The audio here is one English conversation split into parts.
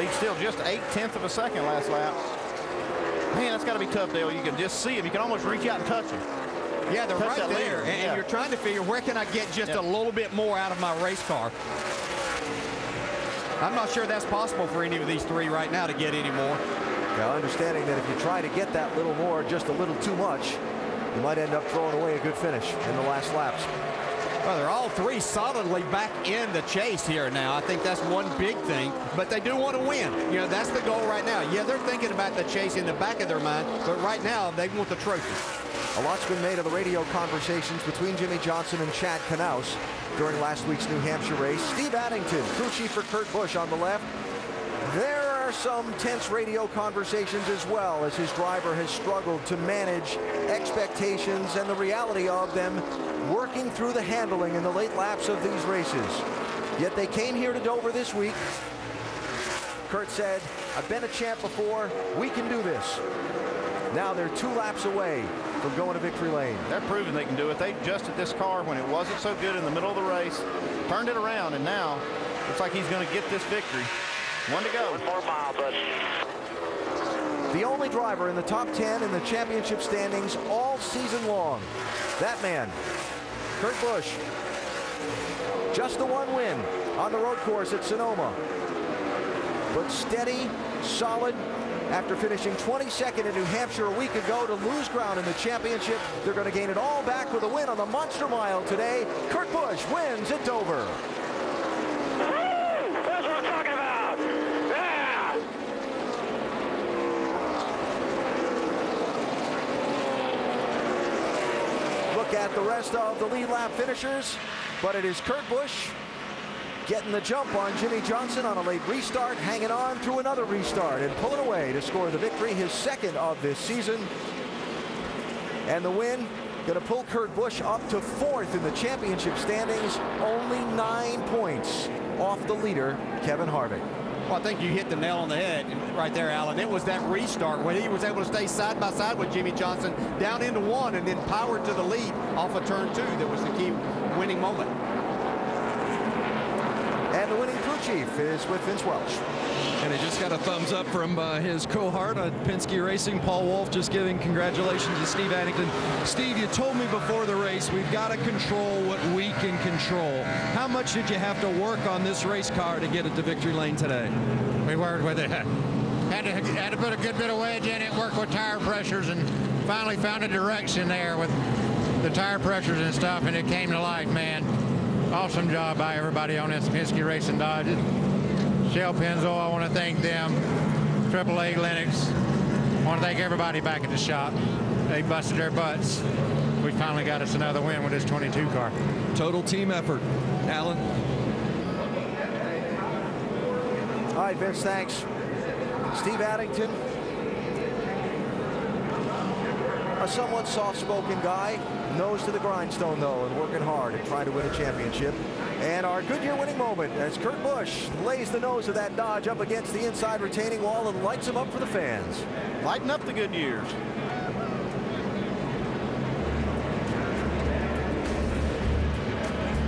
Lead still just 0.8 of a second last lap. Man, that's got to be tough, Dale. You can just see him. You can almost reach out and touch him. Yeah, they're right there. And you're trying to figure, where can I get just a little bit more out of my race car? I'm not sure that's possible for any of these three right now to get any more. Now, understanding that if you try to get that little more, just a little too much, you might end up throwing away a good finish in the last laps. Well, they're all three solidly back in the chase here now. I think that's one big thing, but they do want to win. You know, that's the goal right now. Yeah, they're thinking about the chase in the back of their mind, but right now they want the trophy. A lot's been made of the radio conversations between Jimmie Johnson and Chad Knaus during last week's New Hampshire race. Steve Addington, crew chief for Kurt Busch, on the left. There are some tense radio conversations as well, as his driver has struggled to manage expectations and the reality of them working through the handling in the late laps of these races. Yet they came here to Dover this week. Kurt said, I've been a champ before, we can do this. Now they're 2 laps away from going to victory lane. They're proving they can do it. They adjusted this car when it wasn't so good in the middle of the race, turned it around, and now looks like he's going to get this victory. 1 to go. 1 more mile, Busch. The only driver in the top 10 in the championship standings all season long. That man, Kurt Busch. Just the 1 win on the road course at Sonoma. But steady, solid. After finishing 22nd in New Hampshire a week ago to lose ground in the championship, they're going to gain it all back with a win on the Monster Mile today. Kurt Busch wins at Dover. That's what I'm talking about. Yeah. Look at the rest of the lead lap finishers, but it is Kurt Busch getting the jump on Jimmie Johnson on a late restart, hanging on through another restart and pulling away to score the victory, his 2nd of this season. And the win going to pull Kurt Busch up to 4th in the championship standings, only 9 points off the leader, Kevin Harvick. Well, I think you hit the nail on the head right there, Alan. It was that restart when he was able to stay side by side with Jimmie Johnson down into 1 and then powered to the lead off of turn 2. That was the key winning moment. And the winning crew chief is with Vince Welch. And he just got a thumbs up from his cohort at Penske Racing, Paul Wolf, just giving congratulations to Steve Addington. Steve, you told me before the race, we've got to control what we can control. How much did you have to work on this race car to get it to victory lane today? We worked with it. Had to put a good bit of wedge in it, work with tire pressures, and finally found a direction there with the tire pressures and stuff, and it came to life, man. Awesome job by everybody on this Penske Racing Dodge. Shell Pennzoil, I want to thank them. AAA Lennox. I want to thank everybody back at the shop. They busted their butts. We finally got us another win with this 22 car. Total team effort. Alan? All right, Vince, thanks. Steve Addington, a somewhat soft-spoken guy, nose to the grindstone, though, and working hard and trying to win a championship. And our Goodyear winning moment as Kurt Busch lays the nose of that Dodge up against the inside retaining wall and lights him up for the fans. Lighten up the Goodyears.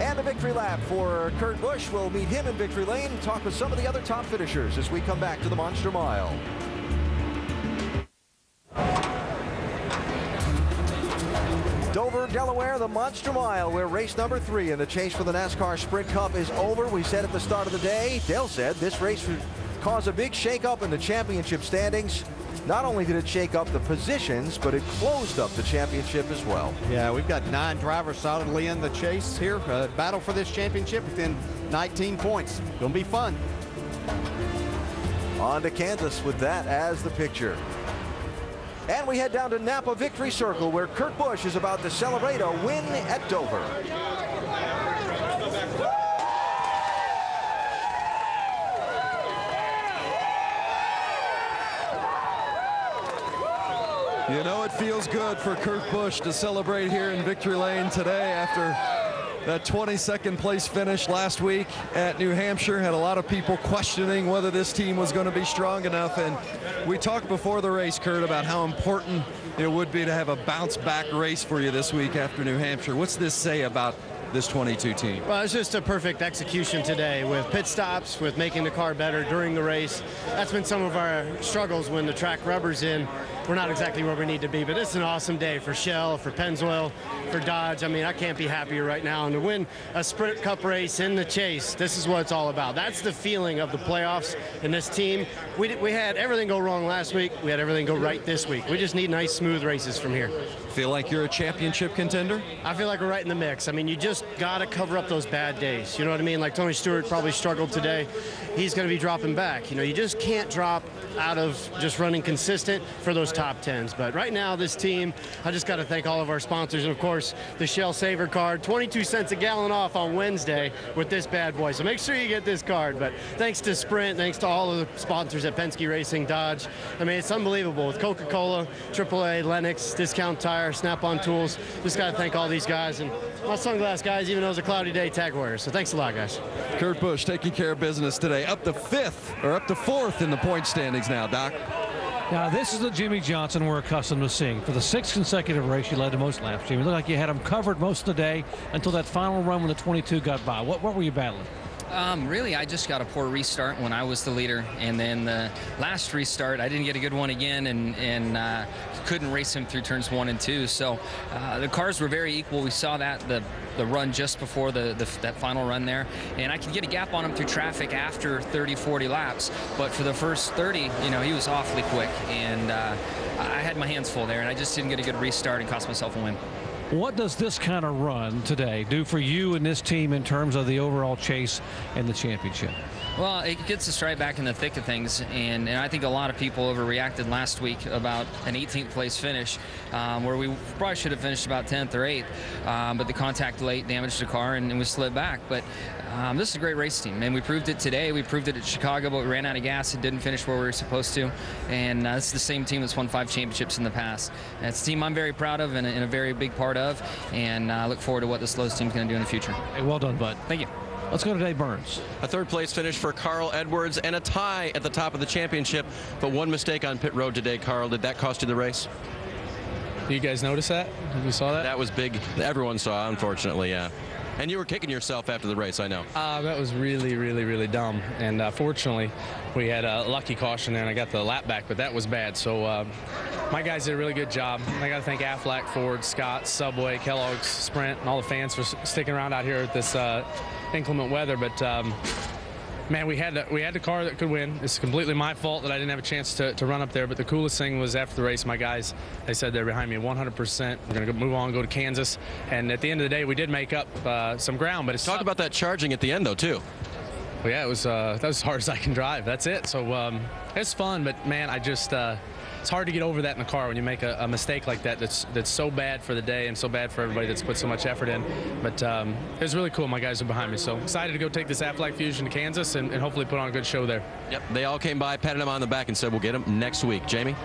And the victory lap for Kurt Busch. We'll meet him in victory lane and talk with some of the other top finishers as we come back to the Monster Mile. Dover, Delaware, the Monster Mile, where race number 3 in the chase for the NASCAR Sprint Cup is over. We said at the start of the day, Dale said this race would cause a big shake-up in the championship standings. Not only did it shake up the positions, but it closed up the championship as well. Yeah, we've got 9 drivers solidly in the chase here. Battle for this championship within 19 points. Gonna be fun. On to Kansas with that as the picture. And we head down to Napa Victory Circle, where Kurt Busch is about to celebrate a win at Dover. You know, it feels good for Kurt Busch to celebrate here in victory lane today after that 22nd place finish last week at New Hampshire. Had a lot of people questioning whether this team was going to be strong enough. And we talked before the race, Kurt, about how important it would be to have a bounce back race for you this week after New Hampshire. What's this say about this 22 team? Well, it's just a perfect execution today with pit stops, with making the car better during the race. That's been some of our struggles when the track rubber's in. We're not exactly where we need to be, but it's an awesome day for Shell, for Pennzoil, for Dodge. I mean, I can't be happier right now. And to win a Sprint Cup race in the chase, this is what it's all about. That's the feeling of the playoffs and this team. We had everything go wrong last week. We had everything go right this week. We just need nice, smooth races from here. Feel like you're a championship contender? I feel like we're right in the mix. I mean, you just got to cover up those bad days. You know what I mean? Like Tony Stewart probably struggled today. He's going to be dropping back. You know, you just can't drop out of just running consistent for those top 10s. But right now, this team, I just got to thank all of our sponsors. And, of course, the Shell Saver card, 22 cents a gallon off on Wednesday with this bad boy. So make sure you get this card. But thanks to Sprint, thanks to all of the sponsors at Penske Racing, Dodge. I mean, it's unbelievable with Coca-Cola, AAA, Lennox, Discount Tire, Snap-on Tools. Just got to thank all these guys. And my sunglass guys, even though it's a cloudy day, Tag Warriors. So thanks a lot, guys. Kurt Busch taking care of business today. Up to 5th, or up to 4th in the point standings now, Doc. Now, this is the Jimmy Johnson we're accustomed to seeing. For the 6th consecutive race, you led the most laps, Jimmy. It looked like you had him covered most of the day until that final run when the 22 got by. What were you battling? Really, I just got a poor restart when I was the leader, and then the last restart, I didn't get a good one again, and couldn't race him through turns 1 and 2. So the cars were very equal. We saw that the run just before that final run there, and I could get a gap on him through traffic after 30, 40 laps. But for the first 30, you know, he was awfully quick, and I had my hands full there, and I just didn't get a good restart and cost myself a win. What does this kind of run today do for you and this team in terms of the overall chase and the championship? Well, it gets us right back in the thick of things, and I think a lot of people overreacted last week about an 18th place finish, where we probably should have finished about 10th or 8th, but the contact late damaged the car and we slid back. But this is a great race team, and we proved it today. We proved it at Chicago, but we ran out of gas and didn't finish where we were supposed to. And this is the same team that's won 5 championships in the past. And it's a team I'm very proud of and a very big part of, and I look forward to what this Lowe's team's going to do in the future. Hey, well done, bud. Thank you. Let's go to Dave Burns. A 3rd place finish for Carl Edwards and a tie at the top of the championship, but one mistake on pit road today. Carl, did that cost you the race? Do you guys notice that? You saw that? That was big. Everyone saw, unfortunately, yeah. And you were kicking yourself after the race, I know. That was really, really, really dumb. And fortunately, we had a lucky caution there, and I got the lap back, but that was bad. So my guys did a really good job. I got to thank Aflac, Ford, Scott, Subway, Kellogg's, Sprint, and all the fans for sticking around out here at this inclement weather. But man, we had the car that could win. It's completely my fault that I didn't have a chance to run up there. But the coolest thing was after the race, my guys, they said they're behind me 100%. We're going to move on, go to Kansas. And at the end of the day, we did make up some ground. But it's talk about that charging at the end, though, too. Well, yeah, it was that was as hard as I can drive. That's it. So it's fun, but man, I just it's hard to get over that in the car when you make a mistake like that. That's so bad for the day and so bad for everybody that's put so much effort in. But it was really cool. My guys are behind me, so excited to go take this Aflac Fusion to Kansas and hopefully put on a good show there. Yep, they all came by, patted him on the back, and said we'll get him next week. Jamie.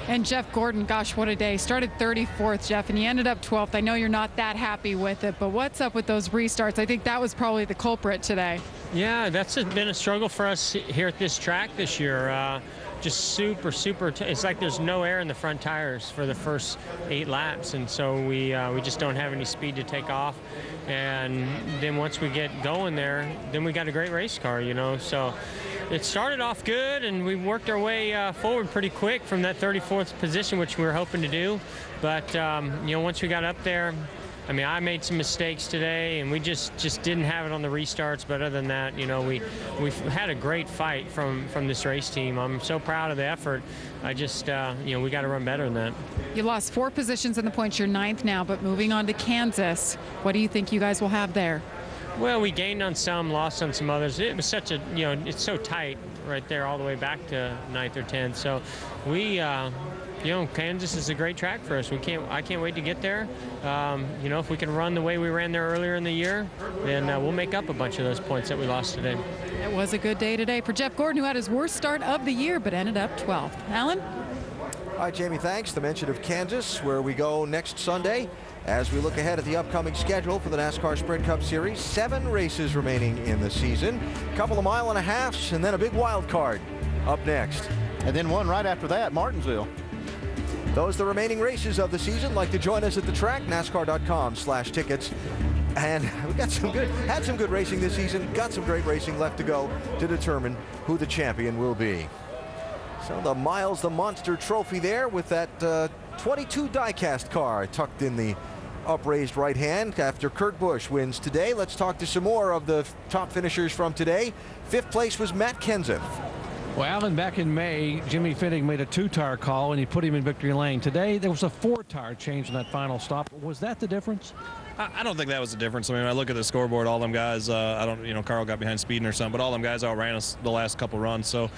And Jeff Gordon, gosh, what a day. Started 34th, Jeff, and you ended up 12th. I know you're not that happy with it, but what's up with those restarts? I think that was probably the culprit today. Yeah, that's been a struggle for us here at this track this year. Just super, it's like there's no air in the front tires for the first 8 laps, and so we just don't have any speed to take off. And then once we get going there, then we got a great race car, you know. So it started off good, and we worked our way forward pretty quick from that 34th position, which we were hoping to do. But you know, once we got up there, I mean, I made some mistakes today, and we just didn't have it on the restarts. But other than that, you know, we've had a great fight from this race team. I'm so proud of the effort. I just, you know, we got to run better than that. You lost 4 positions in the points. You're 9th now, but moving on to Kansas, what do you think you guys will have there? Well, we gained on some, lost on some others. It was such a, you know, it's so tight right there all the way back to 9th or 10th. So we, you know, Kansas is a great track for us. I can't wait to get there. You know, if we can run the way we ran there earlier in the year, then we'll make up a bunch of those points that we lost today. It was a good day today for Jeff Gordon, who had his worst start of the year, but ended up 12th. Alan? All right, Jamie, thanks. The mention of Kansas, where we go next Sunday. As we look ahead at the upcoming schedule for the NASCAR Sprint Cup Series, 7 races remaining in the season, a couple of mile and a halfs, and then a big wild card up next. And then one right after that, Martinsville. Those are the remaining races of the season. Like to join us at the track, NASCAR.com/tickets. And we got had some good racing this season, got some great racing left to go to determine who the champion will be. So the Miles the Monster trophy there with that 22 diecast car tucked in the upraised right hand after Kurt Busch wins today. Let's talk to some more of the top finishers from today. 5th place was Matt Kenseth. Well, Alan, back in May, Jimmy Finning made a 2-tire call and he put him in victory lane. Today, there was a 4-tire change in that final stop. Was that the difference? I don't think that was the difference. I mean, I look at the scoreboard, all them guys, Carl got behind speeding or something, but all them guys outran us the last couple runs. So,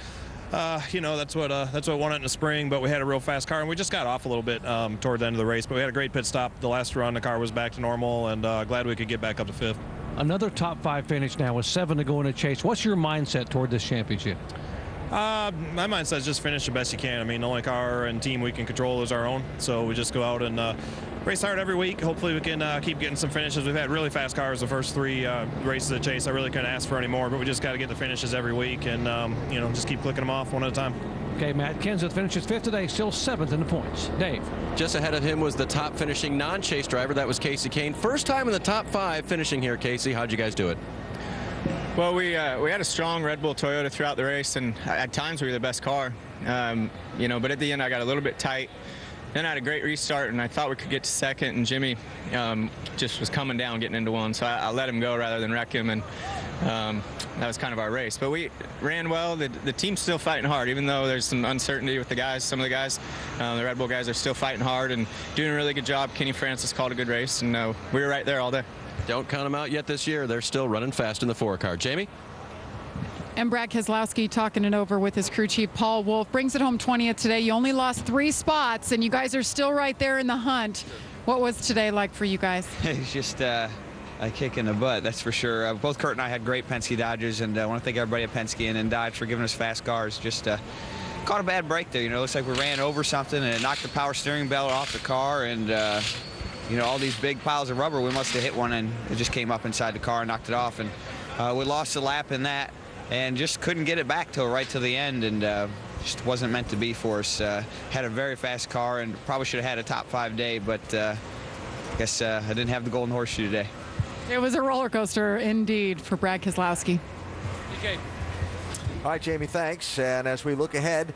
that's what won it in the spring, but we had a real fast car and we just got off a little bit toward the end of the race, but we had a great pit stop the last run. The car was back to normal and glad we could get back up to 5th. Another top 5 finish now with 7 to go in a chase. What's your mindset toward this championship? My mindset is just finish the best you can. I mean, the only car and team we can control is our own, so we just go out and race hard every week. Hopefully we can keep getting some finishes. We've had really fast cars the first 3 races of Chase. I really couldn't ask for any more, but we just got to get the finishes every week and just keep clicking them off one at a time. Okay, Matt Kenseth finishes 5th today, still 7th in the points. Dave. Just ahead of him was the top finishing non-Chase driver. That was Casey Kane. First time in the top 5 finishing here, Casey. How'd you guys do it? Well, we had a strong Red Bull Toyota throughout the race, and at times we were the best car. But at the end I got a little bit tight. Then I had a great restart, and I thought we could get to 2nd, and Jimmy just was coming down, getting into 1, so I let him go rather than wreck him, and that was kind of our race. But we ran well. The team's still fighting hard, even though there's some uncertainty with the guys. Some of the guys, the Red Bull guys, are still fighting hard and doing a really good job. Kenny Francis called a good race, and we were right there all day. Don't count them out yet this year. They're still running fast in the 4-car. Jamie? And Brad Keselowski talking it over with his crew chief, Paul Wolfe. Brings it home 20th today. You only lost 3 spots, and you guys are still right there in the hunt. What was today like for you guys? It's just a kick in the butt, that's for sure. Both Kurt and I had great Penske Dodges, and I want to thank everybody at Penske and Dodge for giving us fast cars. Just caught a bad break there. It looks like we ran over something, and it knocked the power steering belt off the car, and all these big piles of rubber, we must have hit one, and it just came up inside the car and knocked it off. And we lost a lap in that and just couldn't get it back till right to the end, and just wasn't meant to be for us. Had a very fast car and probably should have had a top 5 day, but I guess I didn't have the golden horseshoe today. It was a roller coaster indeed for Brad Keselowski. All right, Jamie, thanks. And as we look ahead,